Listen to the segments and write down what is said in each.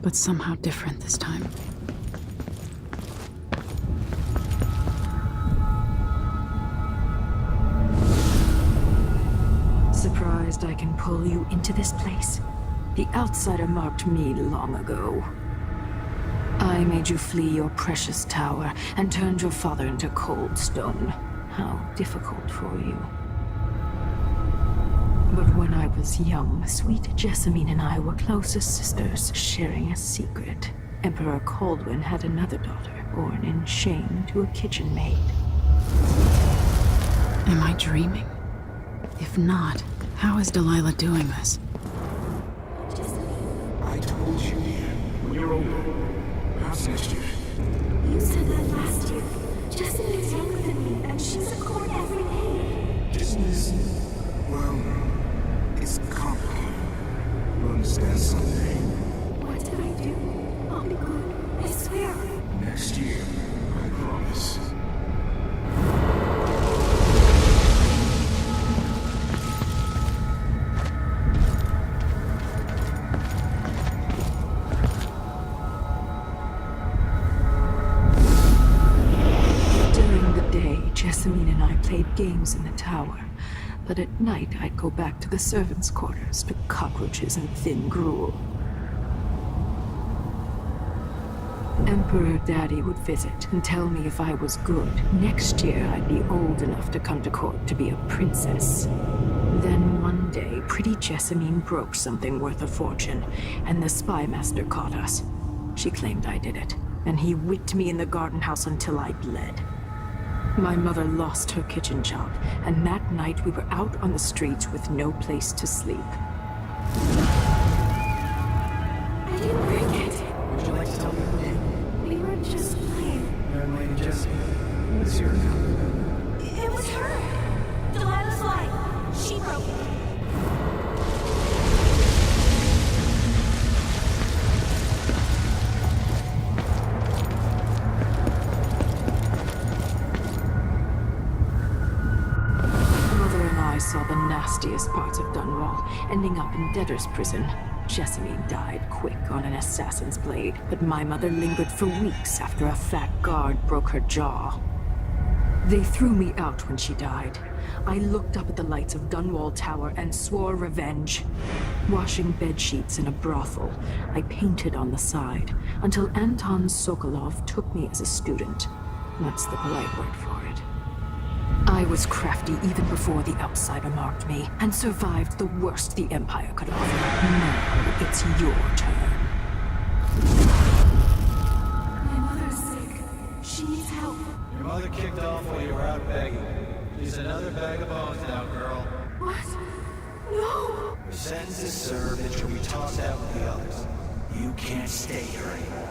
but somehow different this time. Surprised I can pull you into this place? The outsider marked me long ago. I made you flee your precious tower and turned your father into cold stone. How difficult for you. But when I was young, sweet Jessamine and I were close as sisters, sharing a secret. Emperor Kaldwin had another daughter, born in shame to a kitchen maid. Am I dreaming? If not, how is Delilah doing this? I told you, when you're older, perhaps next year. You said that last year. Jessamine is younger than me, and she's at court every day. Business, well, it's complicated. You'll understand someday. What did I do? I'll be good. I swear. Next year, I promise. Jessamine and I played games in the tower, but at night I'd go back to the servants' quarters to cockroaches and thin gruel. Emperor Daddy would visit and tell me if I was good. Next year I'd be old enough to come to court to be a princess. Then one day, pretty Jessamine broke something worth a fortune, and the spy master caught us. She claimed I did it, and he whipped me in the garden house until I bled. My mother lost her kitchen job, and that night we were out on the streets with no place to sleep. I didn't break it. Would you like to tell me her name? We were just playing. Young Lady Jessie. What's your name? It was her. Delilah's lie. She broke it. I saw the nastiest parts of Dunwall, ending up in debtor's prison. Jessamine died quick on an assassin's blade, but my mother lingered for weeks after a fat guard broke her jaw. They threw me out when she died. I looked up at the lights of Dunwall Tower and swore revenge. Washing bed sheets in a brothel, I painted on the side, until Anton Sokolov took me as a student. That's the polite word for it. I was crafty even before the outsider marked me, and survived the worst the Empire could offer. Now it's your turn. My mother's sick. She needs help. Your mother kicked off while you were out begging. She's another bag of bones now, girl. What? No! Your sentence is served and you'll be tossed out with the others. You can't stay here anymore.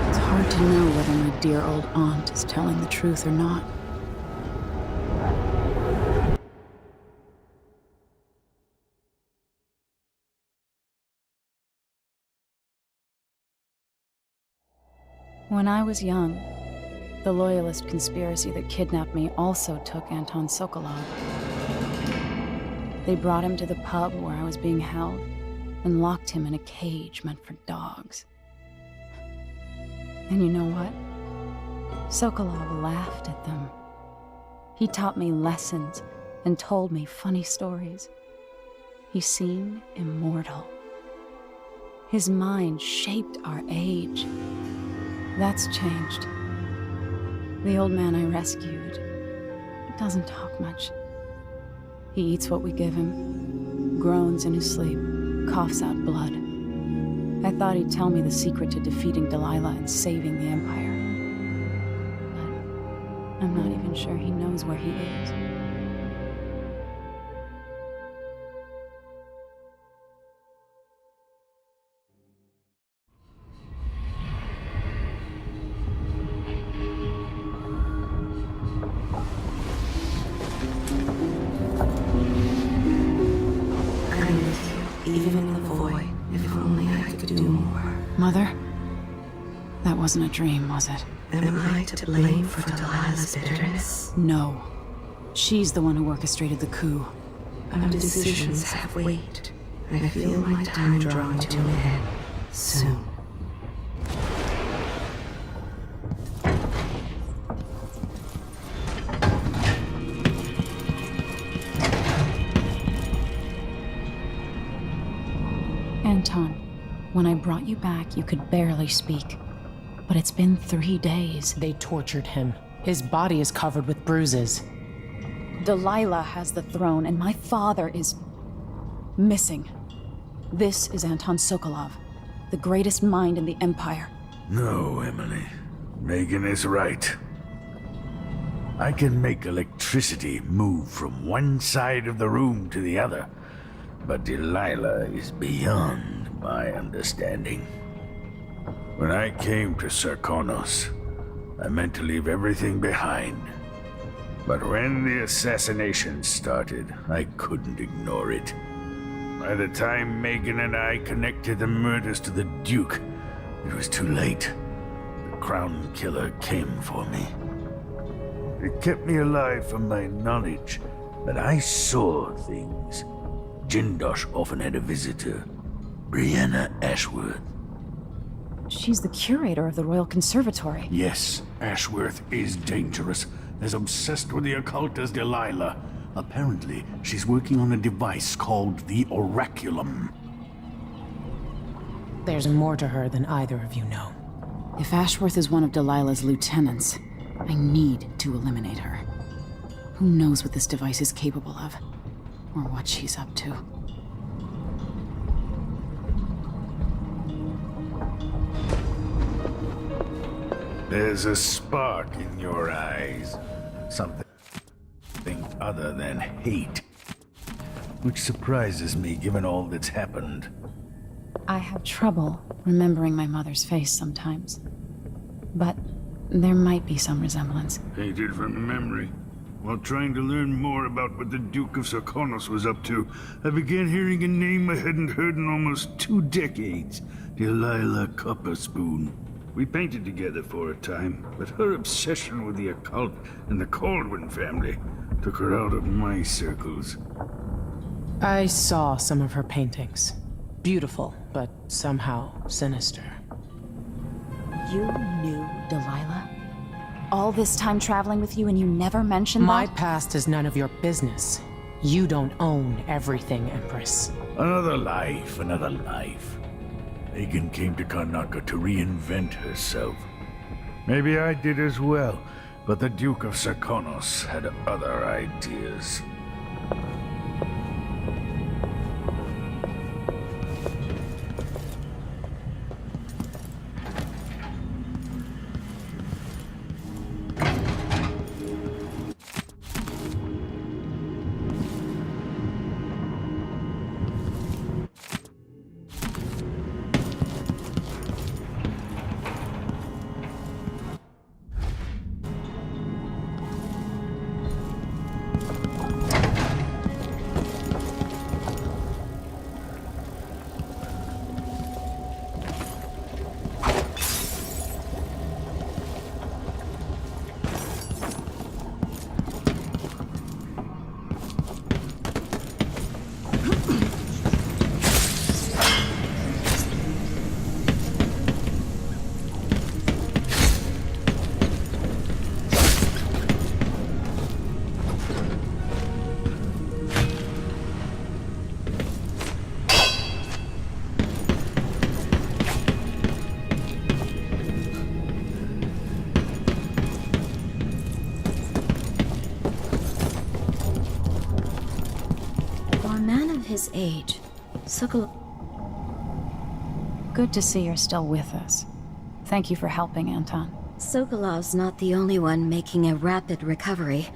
It's hard to know whether my dear old aunt is telling the truth or not. When I was young, the Loyalist conspiracy that kidnapped me also took Anton Sokolov. They brought him to the pub where I was being held and locked him in a cage meant for dogs. And you know what? Sokolov laughed at them. He taught me lessons and told me funny stories. He seemed immortal. His mind shaped our age. That's changed. The old man I rescued doesn't talk much. He eats what we give him, groans in his sleep, coughs out blood. I thought he'd tell me the secret to defeating Delilah and saving the Empire. But I'm not even sure he knows where he is. Even in the void, if only I could do more. Mother? That wasn't a dream, was it? Am I to blame for Delilah's bitterness? No. She's the one who orchestrated the coup. Our decisions have weight, I feel my time drawing to an end soon. Anton, when I brought you back, you could barely speak. But it's been 3 days. They tortured him. His body is covered with bruises. Delilah has the throne, and my father is missing. This is Anton Sokolov, the greatest mind in the Empire. No, Emily. Megan is right. I can make electricity move from one side of the room to the other, but Delilah is beyond my understanding. When I came to Sarkonos, I meant to leave everything behind. But when the assassination started, I couldn't ignore it. By the time Megan and I connected the murders to the Duke, it was too late. The Crown Killer came for me. It kept me alive from my knowledge that I saw things. Jindosh often had a visitor, Brianna Ashworth. She's the curator of the Royal Conservatory. Yes, Ashworth is dangerous, as obsessed with the occult as Delilah. Apparently, she's working on a device called the Oraculum. There's more to her than either of you know. If Ashworth is one of Delilah's lieutenants, I need to eliminate her. Who knows what this device is capable of, or what she's up to. There's a spark in your eyes. Something other than hate. Which surprises me given all that's happened. I have trouble remembering my mother's face sometimes. But there might be some resemblance. Painted from memory. While trying to learn more about what the Duke of Sarkonos was up to, I began hearing a name I hadn't heard in almost 2 decades. Delilah Copperspoon. We painted together for a time, but her obsession with the occult and the Caldwin family took her out of my circles. I saw some of her paintings. Beautiful, but somehow sinister. You knew Delilah? All this time traveling with you and you never mentioned My that? past is none of your business. You don't own everything, Empress. Another life, another life. Megan came to Karnaca to reinvent herself. Maybe I did as well, but the Duke of Sarkonos had other ideas. His age. Sokolov. Good to see you're still with us. Thank you for helping, Anton. Sokolov's not the only one making a rapid recovery.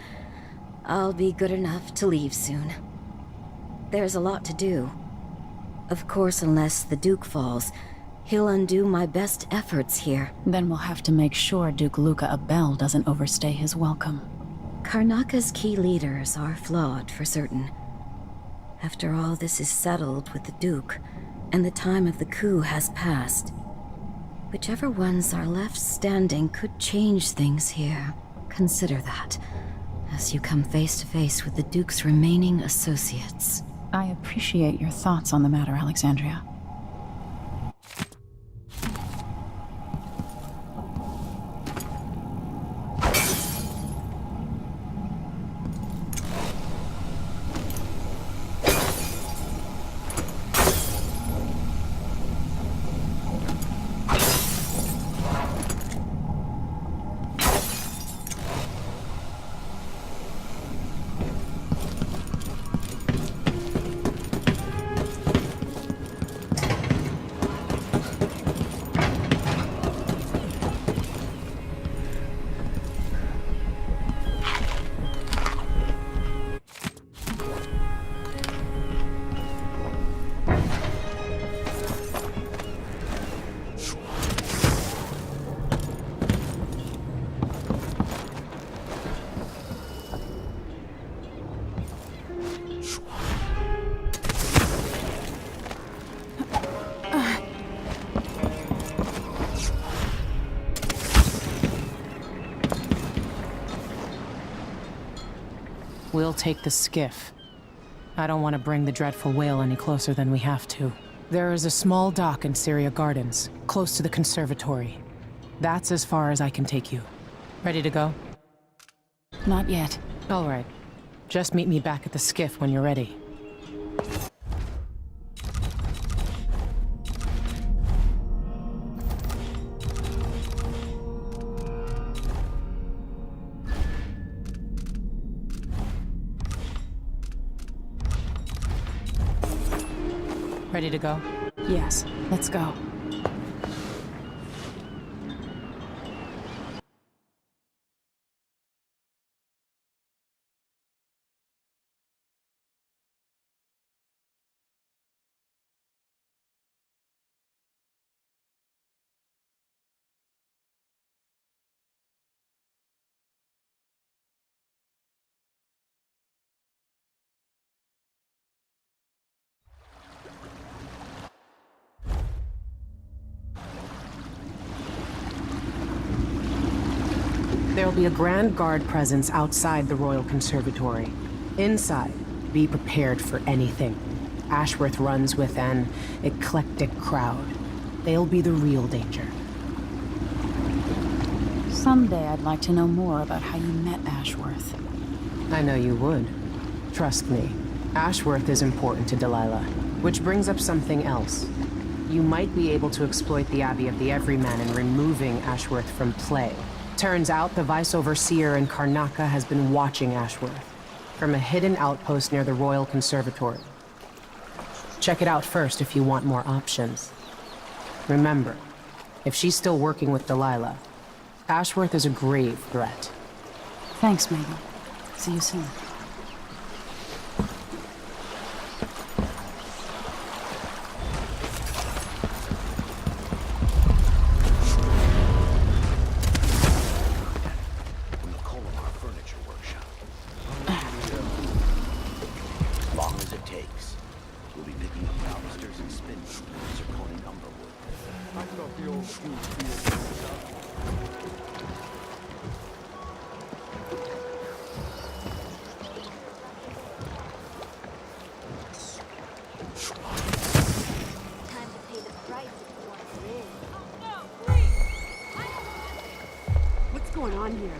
I'll be good enough to leave soon. There's a lot to do. Of course, unless the Duke falls, he'll undo my best efforts here. Then we'll have to make sure Duke Luca Abel doesn't overstay his welcome. Karnaca's key leaders are flawed, for certain. After all this is settled with the Duke, and the time of the coup has passed, whichever ones are left standing could change things here. Consider that, as you come face to face with the Duke's remaining associates. I appreciate your thoughts on the matter, Alexandria. We'll take the skiff. I don't want to bring the dreadful whale any closer than we have to. There is a small dock in Syria Gardens, close to the Conservatory. That's as far as I can take you. Ready to go? Not yet. All right. Just meet me back at the skiff when you're ready. Ready to go? Yes, let's go. There'll be a Grand Guard presence outside the Royal Conservatory. Inside, be prepared for anything. Ashworth runs with an eclectic crowd. They'll be the real danger. Someday I'd like to know more about how you met Ashworth. I know you would. Trust me. Ashworth is important to Delilah. Which brings up something else. You might be able to exploit the Abbey of the Everyman in removing Ashworth from play. Turns out the Vice Overseer in Karnaca has been watching Ashworth from a hidden outpost near the Royal Conservatory. Check it out first if you want more options. Remember, if she's still working with Delilah, Ashworth is a grave threat. Thanks, Megan. See you soon. What's going on here?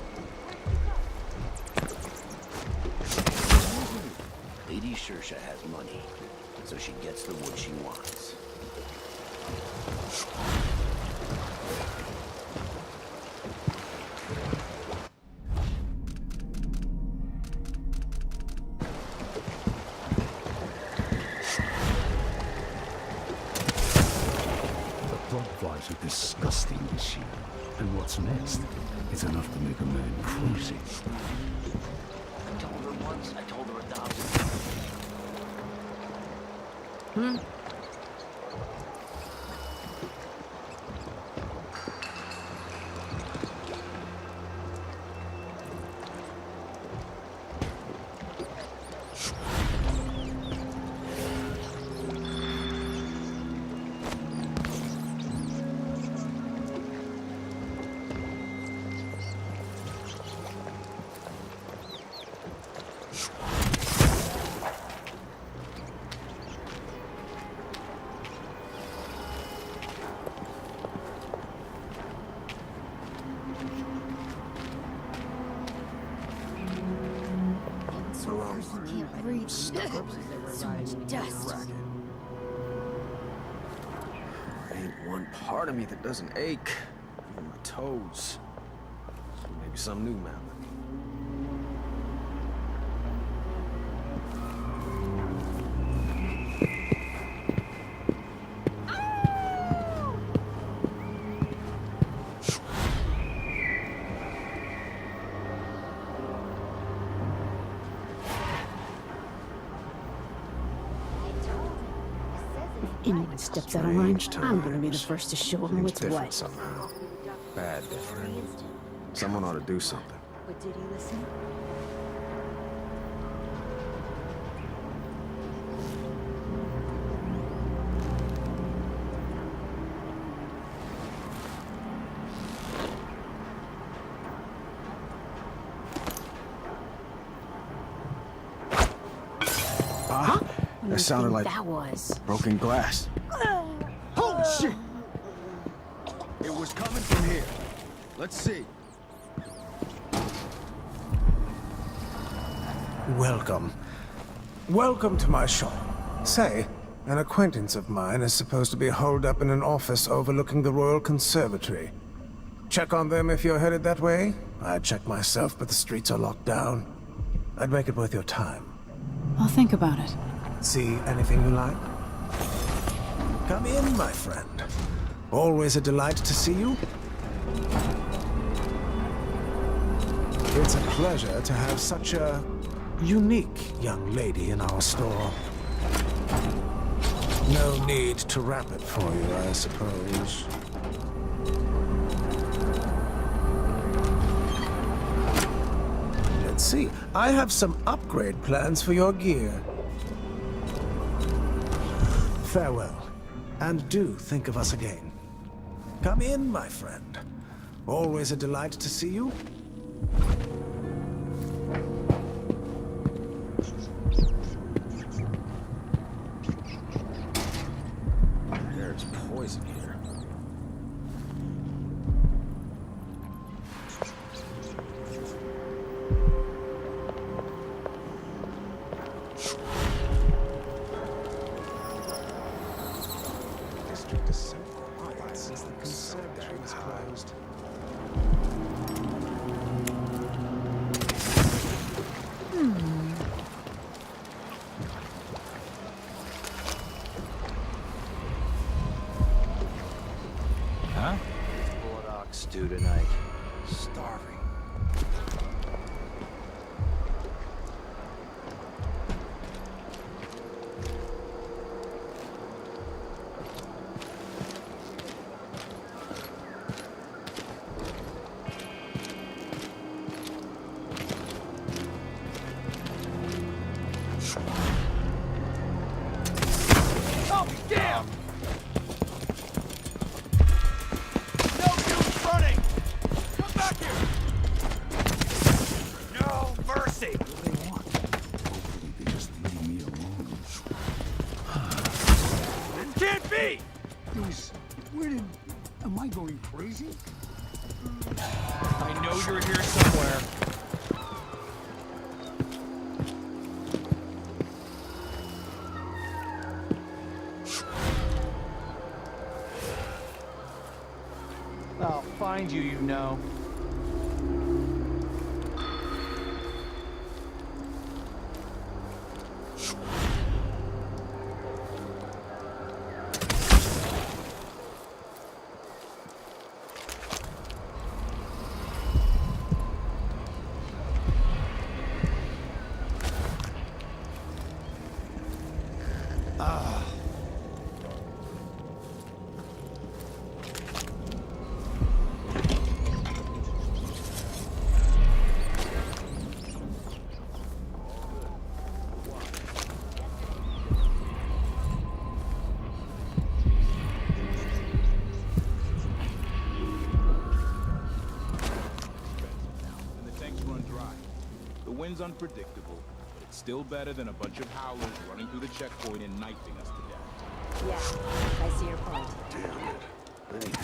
Lady Shersha has money, so she gets the wood she wants. The plot flies are disgusting this year. And what's next? It's enough to make a man crazy. I told her once, I told her 1,000. Can't breathe. So much dust. Ain't one part of me that doesn't ache. Even my toes. So maybe some new malady. Anyone steps out of line, I'm gonna be the first to show them what's different what. somehow. Bad different. Someone ought to do something. But did he listen? That sounded like that was broken glass. Holy shit! It was coming from here. Let's see. Welcome. Welcome to my shop. Say, an acquaintance of mine is supposed to be holed up in an office overlooking the Royal Conservatory. Check on them if you're headed that way. I'd check myself, but the streets are locked down. I'd make it worth your time. I'll think about it. See anything you like? Come in, my friend. Always a delight to see you. It's a pleasure to have such a unique young lady in our store. No need to wrap it for you, I suppose. Let's see. I have some upgrade plans for your gear. Farewell, and do think of us again. Come in, my friend. Always a delight to see you. There's poison here. District is so quiet since the conservatory was closed. Huh? What ox do tonight? Starving. Oh, damn! No use running! Come back here! No mercy! What do they want? Hopefully they just leave me alone. It can't be! Am I going crazy? I know you're here somewhere. I'll find you, you know. And the tanks run dry. The wind's unpredictable, but it's still better than a bunch of howlers running through the checkpoint and knifing us to death. Yeah, I see your point. Damn it. I need to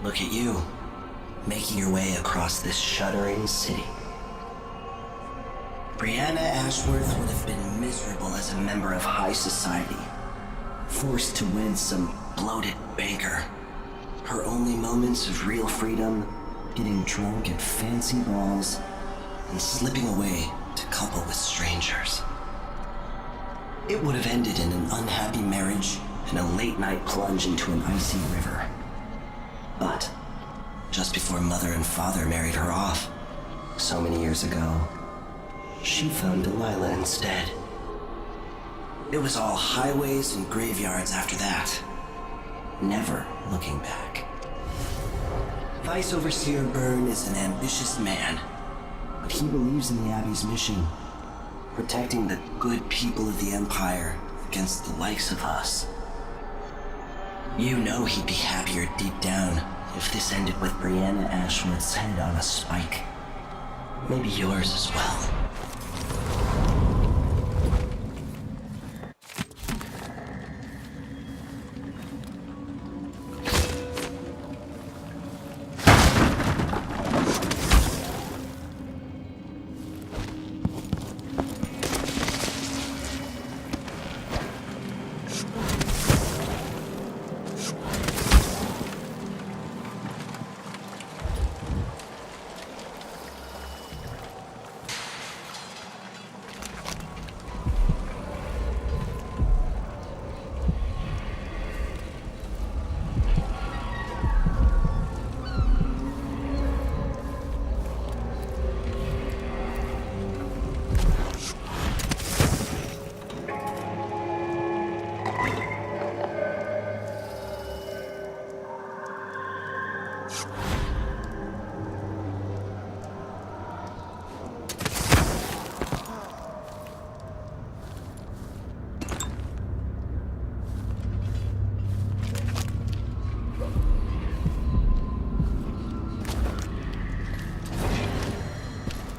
Look at you, making your way across this shuddering city. Brianna Ashworth would have been miserable as a member of high society, forced to wed some bloated banker. Her only moments of real freedom, getting drunk at fancy balls, and slipping away to couple with strangers. It would have ended in an unhappy marriage and a late-night plunge into an icy river. But just before Mother and Father married her off, so many years ago, she found Delilah instead. It was all highways and graveyards after that, never looking back. Vice Overseer Byrne is an ambitious man, but he believes in the Abbey's mission, protecting the good people of the Empire against the likes of us. You know he'd be happier deep down if this ended with Brianna Ashworth's head on a spike. Maybe yours as well.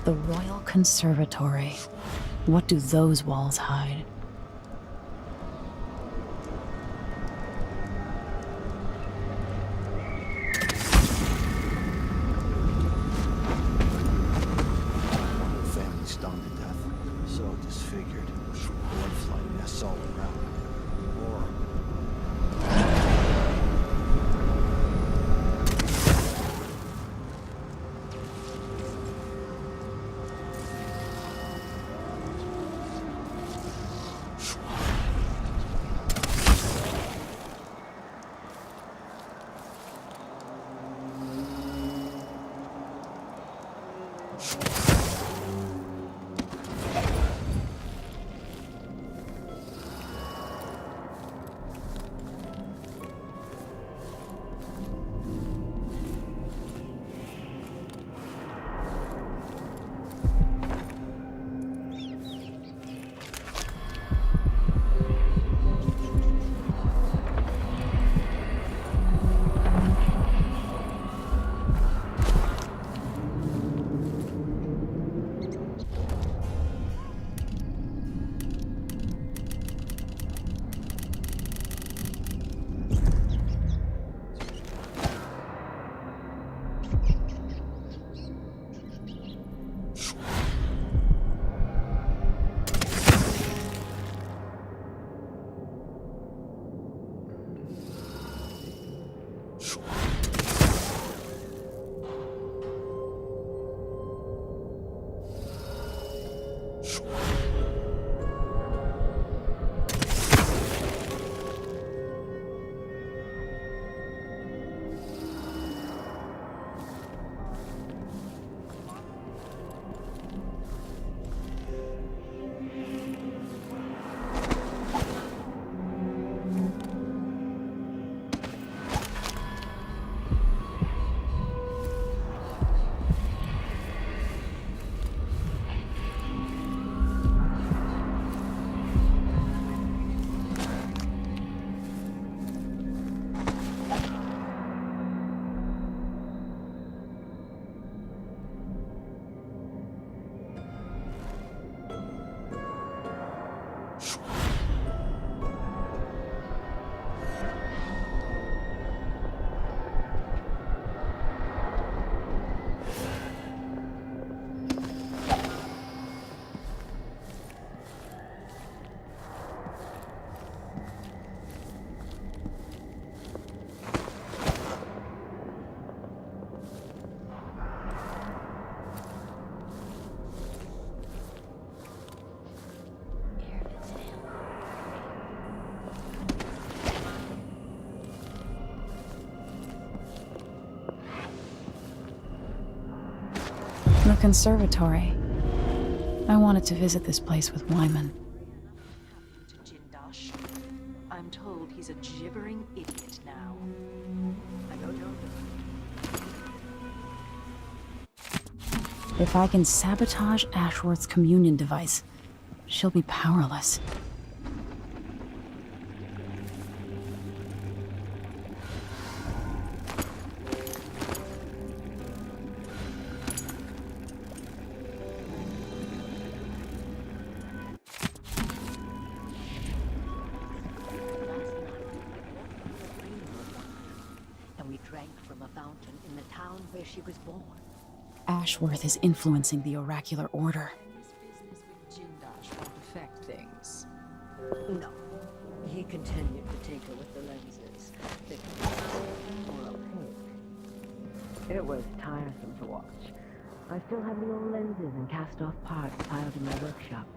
The Royal Conservatory. What do those walls hide? The family stoned to death, so disfigured, blood flooding us all around. War. The Conservatory. I wanted to visit this place with Wyman. I'm told he's a gibbering idiot now. I don't know. If I can sabotage Ashworth's communion device, she'll be powerless. She was born. Ashworth is influencing the oracular order. This business with Jindash won't affect things. No. He continued to tinker with the lenses. They were opaque. It was tiresome to watch. I still have the old lenses and cast-off parts piled in my workshop,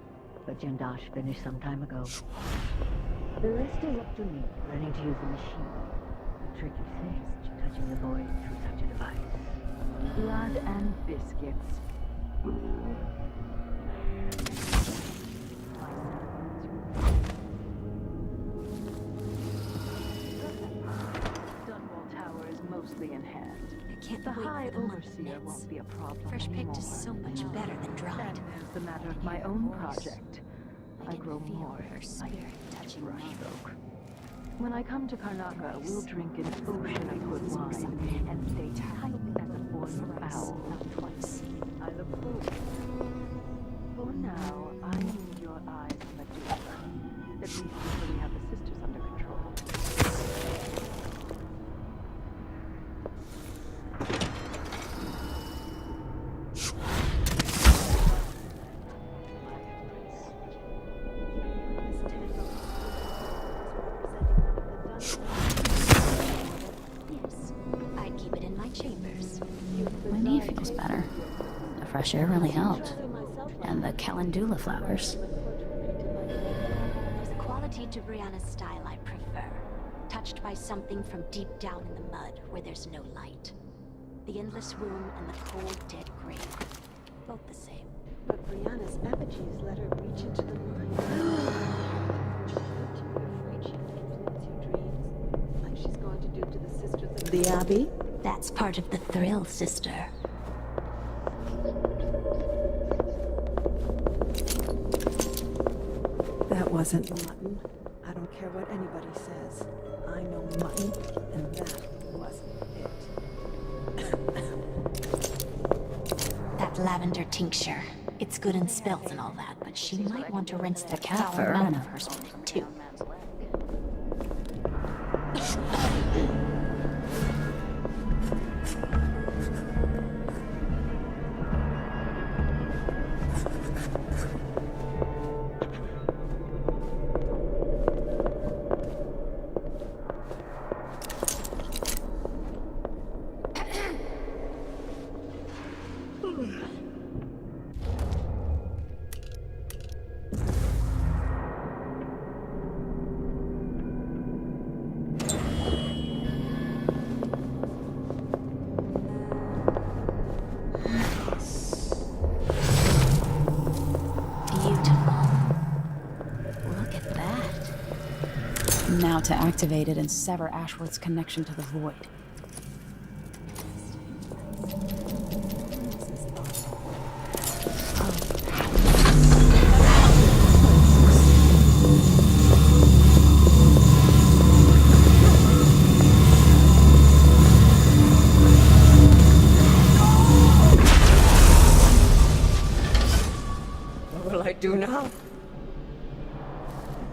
but Jindash finished some time ago. The rest is up to me, learning to use the machine. A tricky thing, touching the void through such a device. Blood and biscuits. Dunwall Tower is mostly in hand. I can't The wait High for the month Overseer ends. won't be a problem Fresh anymore. picked is so much better than dried. Then there's the matter of my own project. I grow feel more her like spirit touching mine. brushstroke. When I come to Karnaca, we'll drink an ocean of good wine and stay tight as a born owl. Twice. I look forward to it. For now, I need your eyes on Medusa. At least until we have the sisters under control. Yes, I'd keep it in my chambers. My knee feels better. The fresh air really helped. And the calendula flowers. There's a quality to Brianna's style I prefer. Touched by something from deep down in the mud where there's no light. The endless womb and the cold, dead grave. Both the same. But Brianna's effigies let her reach into the mind. Afraid she can influence your dreams, like she's going to do to the sisters of the Abbey? That's part of the thrill, sister. That wasn't mutton. I don't care what anybody says. I know mutton, and that wasn't it. That lavender tincture. It's good in spells and all that, but she might want to rinse the cat fur out of her something too. out to activate it and sever Ashworth's connection to the void. What will I do now?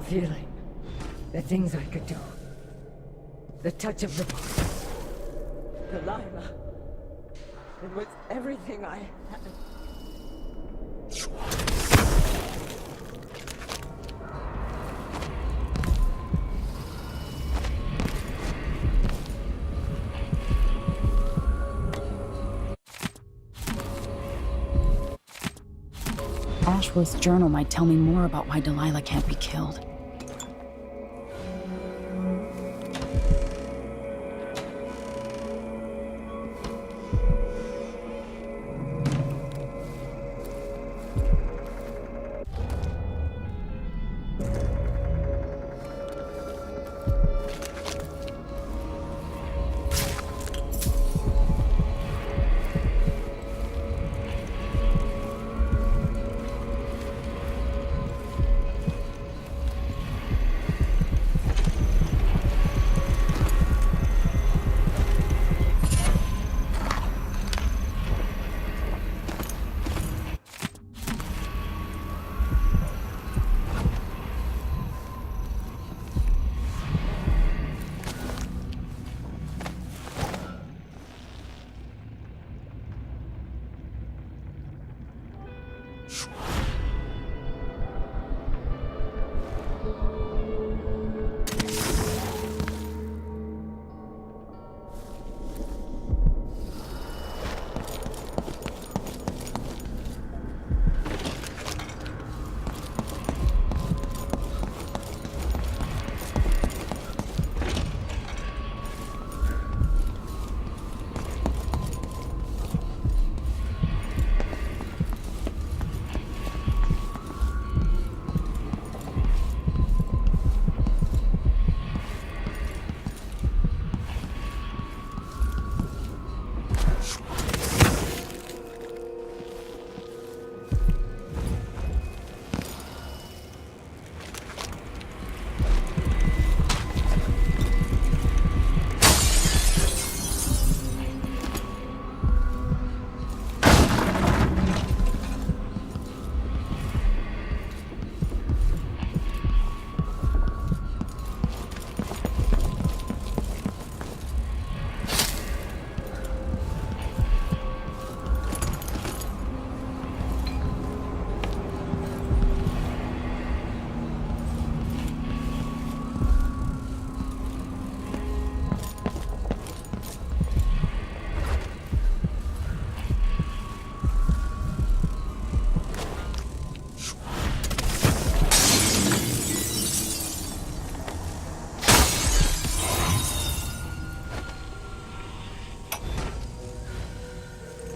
Feeling the things I could do. The touch of the body. Delilah. It was everything I had. Ashworth's journal might tell me more about why Delilah can't be killed.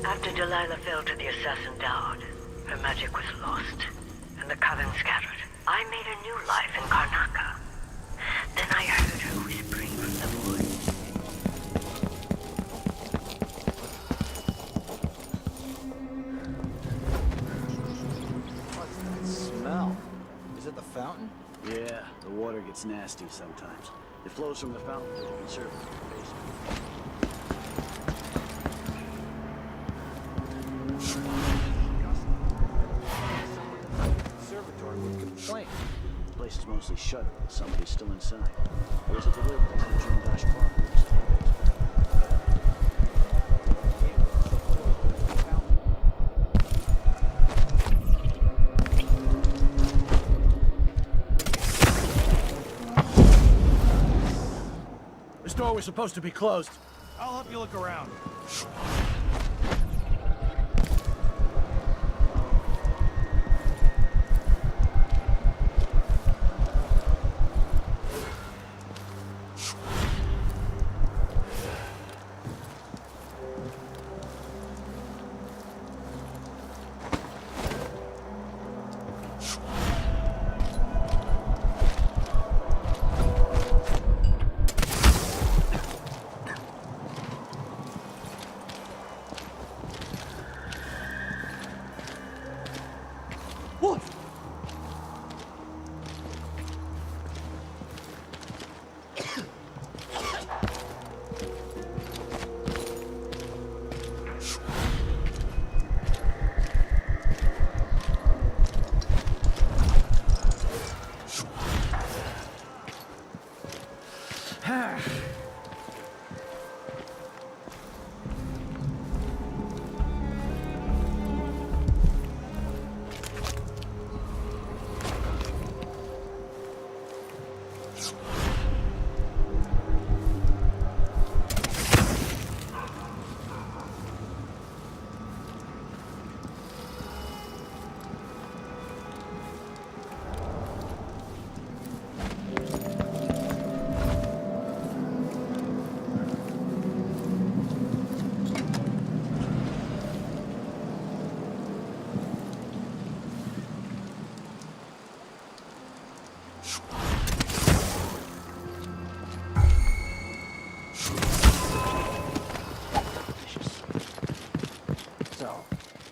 After Delilah fell to the assassin Dowd, her magic was lost, and the coven scattered. I made a new life in Karnaca. Then I heard her whispering from the wood. What's that smell? Is it the fountain? Yeah, the water gets nasty sometimes. It flows from the fountain to the conservatory basement. Conservatory would complain. The place is mostly shuttered, but somebody's still inside. Or is it the river that June Dash Clark lives to the basement? This door was supposed to be closed. I'll help you look around.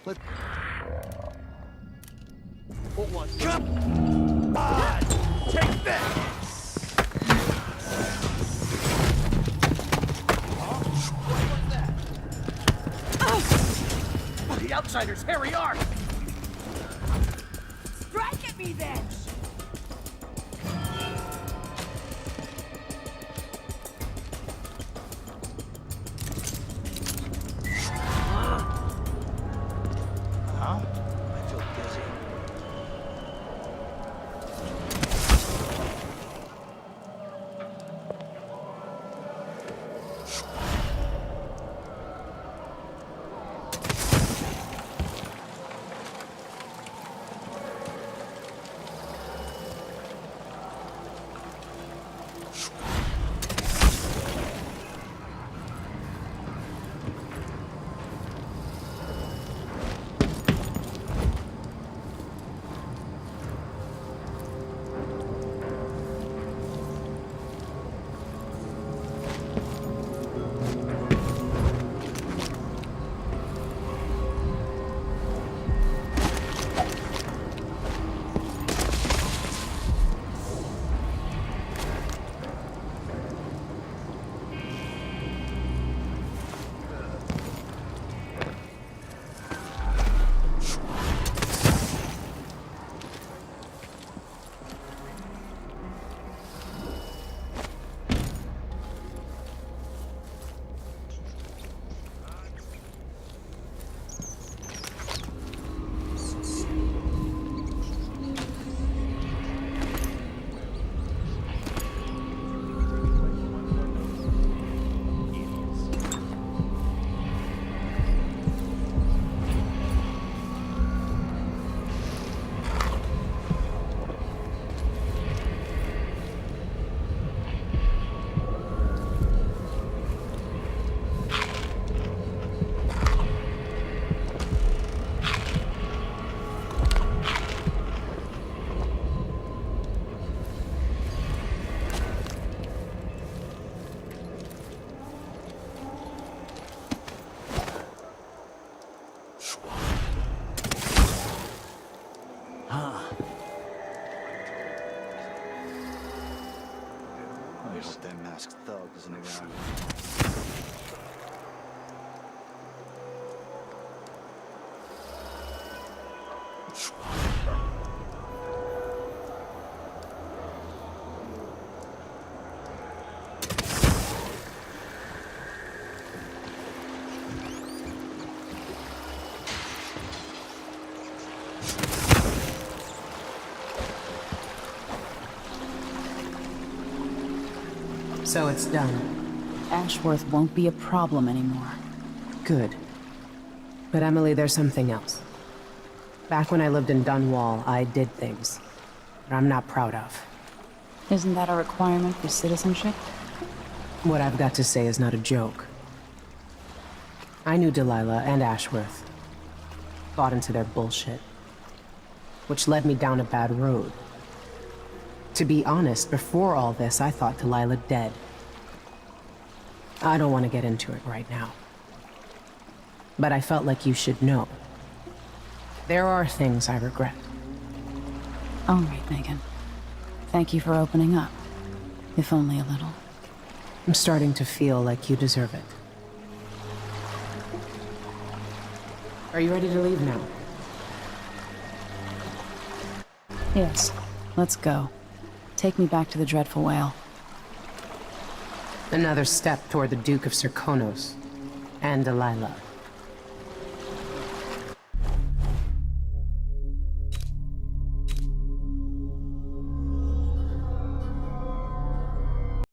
Let... What was it? Come on! Take that! The Outsider's hairy arm! Strike at me then! Huh? I feel dizzy. I hope that masked thug isn't around. So it's done. Ashworth won't be a problem anymore. Good. But Emily, there's something else. Back when I lived in Dunwall, I did things that I'm not proud of. Isn't that a requirement for citizenship? What I've got to say is not a joke. I knew Delilah and Ashworth. Bought into their bullshit. Which led me down a bad road. To be honest, before all this, I thought Delilah dead. I don't want to get into it right now. But I felt like you should know. There are things I regret. All right, Megan. Thank you for opening up. If only a little. I'm starting to feel like you deserve it. Are you ready to leave now? Yes. Let's go. Take me back to the Dreadful Whale. Another step toward the Duke of Serkonos and Delilah.